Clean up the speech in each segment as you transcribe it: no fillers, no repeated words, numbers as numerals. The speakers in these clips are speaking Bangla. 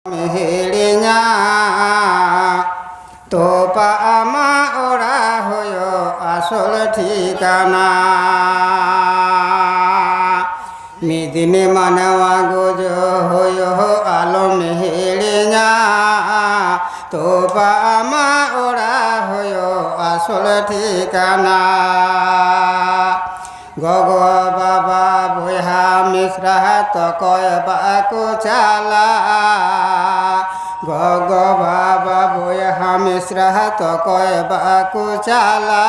Meherinya topa ama ora hoyo asol ঠিকানা মিদিনে মানবা গোজো hoyo আলো মেহেরিnya topa ama ora hoyo আসল ঠিকানা গগ বাবা বইহা মিশ্রা তকয় বাকু চালা গগ বাবা বইহা মিশ্রা তকয় বাকু চালা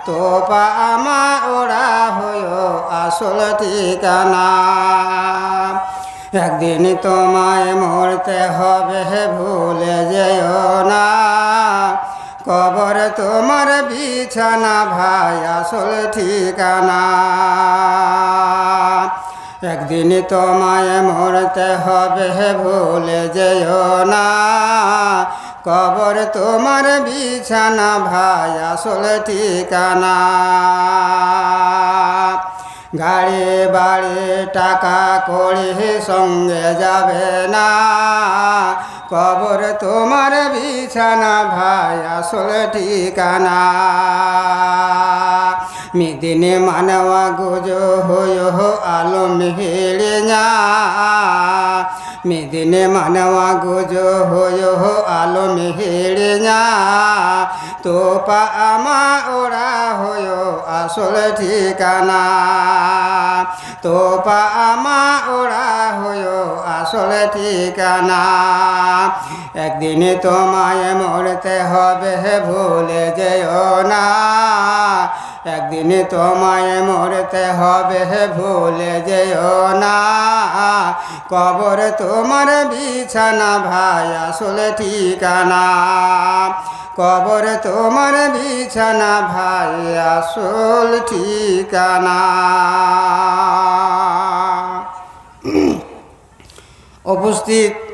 তোপা আমা ওরা হইও আসল ঠিকানা একদিন তোমায় মরতে হবে ভুলে যেও না কবর তোমার বিছানা ভাই আসল ঠিকানা একদিন তোমায় মরতে হবে ভুলে যেও না কবর তোমার বিছানা ভাই আসল ঠিকানা গাড়ি বাড়ি টাকা কড়ি সঙ্গে যাবে না কবর তোমার বিছানা ভাই আসল ঠিকানা মিদিনে মানবা গুজো হইও আলো মেহেরিnya মিদিনে মানবা গুজো হইও আলো মেহেরিnya তোপা আমা ওরা হইও আসল ঠিকানা তোপা আমা ওরা হইও আসল ঠিকানা একদিন তোমায় মরতে হবে ভুলে যেও না একদিন তোমায় মরতে হবে ভুলে যেও না কবর তোমার বিছানা ভাই আসল ঠিকানা কবর তোমার বিছানা ভাই আসল ঠিকানা উপস্থিত